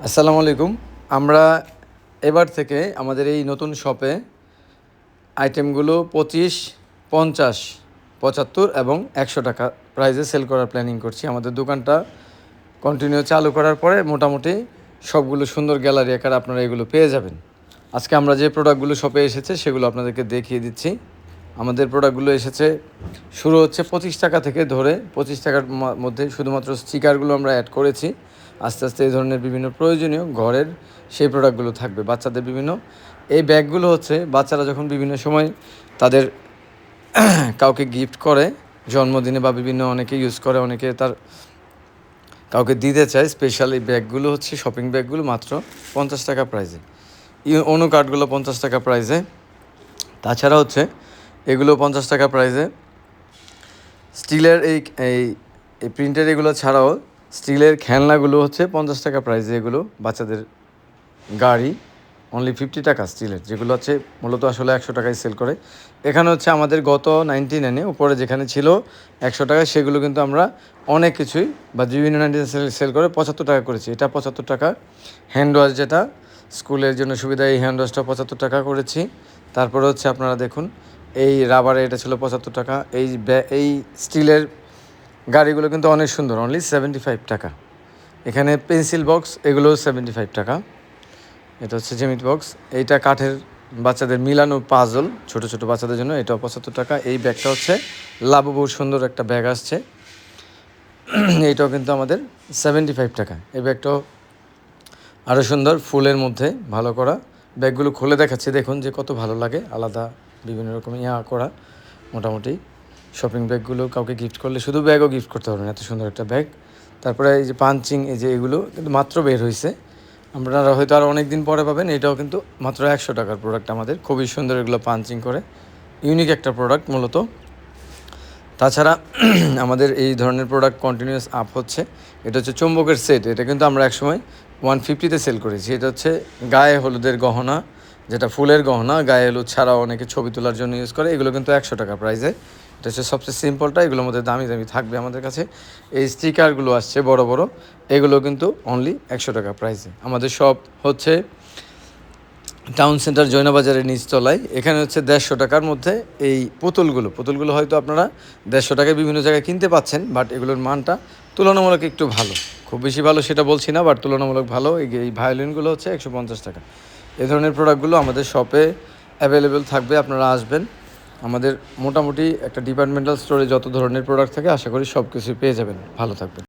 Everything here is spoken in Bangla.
আসসালামু আলাইকুম। আমরা এবার থেকে আমাদের এই নতুন শপে আইটেমগুলো 25, 50, 75 এবং 100 টাকা প্রাইসে সেল করার প্ল্যানিং করছি। আমাদের দোকানটা কন্টিনিউ চালু করার পরে মোটামুটি সবগুলো সুন্দর গ্যালারি আকারে আপনারা এগুলো পেয়ে যাবেন। আজকে আমরা যে প্রোডাক্টগুলো শপে এসেছে সেগুলো আপনাদেরকে দেখিয়ে দিচ্ছি। আমাদের প্রোডাক্টগুলো এসেছে শুরু হচ্ছে 25 টাকা থেকে ধরে 25 টাকার মধ্যে শুধুমাত্র স্টিকারগুলো আমরা অ্যাড করেছি। আস্তে আস্তে এই ধরনের বিভিন্ন প্রয়োজনীয় ঘরের সেই প্রোডাক্টগুলো থাকবে। বাচ্চাদের বিভিন্ন এই ব্যাগগুলো হচ্ছে বাচ্চারা যখন বিভিন্ন সময় তাদের কাউকে গিফট করে জন্মদিনে বা বিভিন্ন অনেকে ইউজ করে, অনেকে তার কাউকে দিতে চায়। স্পেশাল এই ব্যাগগুলো হচ্ছে শপিং ব্যাগগুলো মাত্র 50 টাকা প্রাইসে, অনু কার্ডগুলো 50 টাকা প্রাইসে, তাছাড়া হচ্ছে এগুলো 50 টাকা প্রাইসে। স্টিলের এই এই এই প্রিন্টের এগুলো ছাড়াও স্টিলের খেলনাগুলো হচ্ছে 50 টাকা প্রাইসে। এগুলো বাচ্চাদের গাড়ি অনলি 50 টাকা স্টিলের, যেগুলো হচ্ছে মূলত আসলে 100 টাকায় সেল করে। এখানে হচ্ছে আমাদের গত 99-এ উপরে যেখানে ছিল 100 টাকায়, সেগুলো কিন্তু আমরা অনেক কিছুই বা বিভিন্ন 99 সেল করে 75 টাকা করেছি। এটা 75 টাকা। হ্যান্ড ওয়াশ, যেটা স্কুলের জন্য সুবিধা, এই হ্যান্ড ওয়াশটা 75 টাকা করেছি। তারপরে হচ্ছে আপনারা দেখুন এই রাবারে, এটা ছিল 75 টাকা। এই স্টিলের গাড়িগুলো কিন্তু অনেক সুন্দর, অনলি 75 টাকা। এখানে পেন্সিল বক্স, এগুলো 75 টাকা। এটা হচ্ছে জ্যামিতি বক্স। এইটা কাঠের বাচ্চাদের মিলানো পাজল, ছোট ছোট বাচ্চাদের জন্য, এটাও 75 টাকা। এই ব্যাগটা হচ্ছে লাবুবুর সুন্দর একটা ব্যাগ আসছে, এইটাও কিন্তু আমাদের 75 টাকা। এই ব্যাগটাও আরও সুন্দর, ফুলের মধ্যে ভালো করা। ব্যাগগুলো খুলে দেখাচ্ছি, দেখুন যে কত ভালো লাগে, আলাদা বিভিন্ন রকম করা। মোটামুটি শপিং ব্যাগগুলো কাউকে গিফট করলে শুধু ব্যাগও গিফট করতে পারবেন, এত সুন্দর একটা ব্যাগ। তারপরে এই যে পাঞ্চিং, এই যে এগুলো কিন্তু মাত্র বের হয়েছে, আপনারা হয়তো আরও অনেক দিন পরে পাবেন। এটাও কিন্তু মাত্র 100 টাকার প্রোডাক্ট আমাদের, খুবই সুন্দর। এগুলো পাঞ্চিং করে, ইউনিক একটা প্রোডাক্ট মূলত। তাছাড়া আমাদের এই ধরনের প্রোডাক্ট কন্টিনিউয়াস আপ হচ্ছে। এটা হচ্ছে চুম্বকের সেট, এটা কিন্তু আমরা একসময় 150-তে সেল করেছি। এটা হচ্ছে গায়ে হলুদের গহনা, যেটা ফুলের গহনা, গায়ে হলুদ ছাড়াও অনেকে ছবি তোলার জন্য ইউজ করে। এগুলো কিন্তু 100 টাকা প্রাইসে। এটা হচ্ছে সবচেয়ে সিম্পলটা, এগুলোর মধ্যে দামি দামি থাকবে আমাদের কাছে। এই স্টিকারগুলো আসছে বড় বড়, এগুলো কিন্তু অনলি 100 টাকা প্রাইসে। আমাদের শপ হচ্ছে টাউন সেন্টার জয়নাবাজারের নিচতলায়। এখানে হচ্ছে 150 টাকার মধ্যে এই পুতুলগুলো হয়তো আপনারা 150 টাকায় বিভিন্ন জায়গায় কিনতে পাচ্ছেন, বাট এগুলোর মানটা তুলনামূলক একটু ভালো, খুব বেশি ভালো সেটা বলছি না, বাট তুলনামূলক ভালো। এই ভায়োলিনগুলো হচ্ছে 150 টাকা। এই ধরনের প্রোডাক্টগুলো আমাদের শপে অ্যাভেলেবেল থাকবে, আপনারা আসবেন। আমাদের মোটামুটি একটা ডিপার্টমেন্টাল স্টোরে যত ধরনের প্রোডাক্ট থাকে আশা করি সব কিছুই পেয়ে যাবেন। ভালো থাকবেন।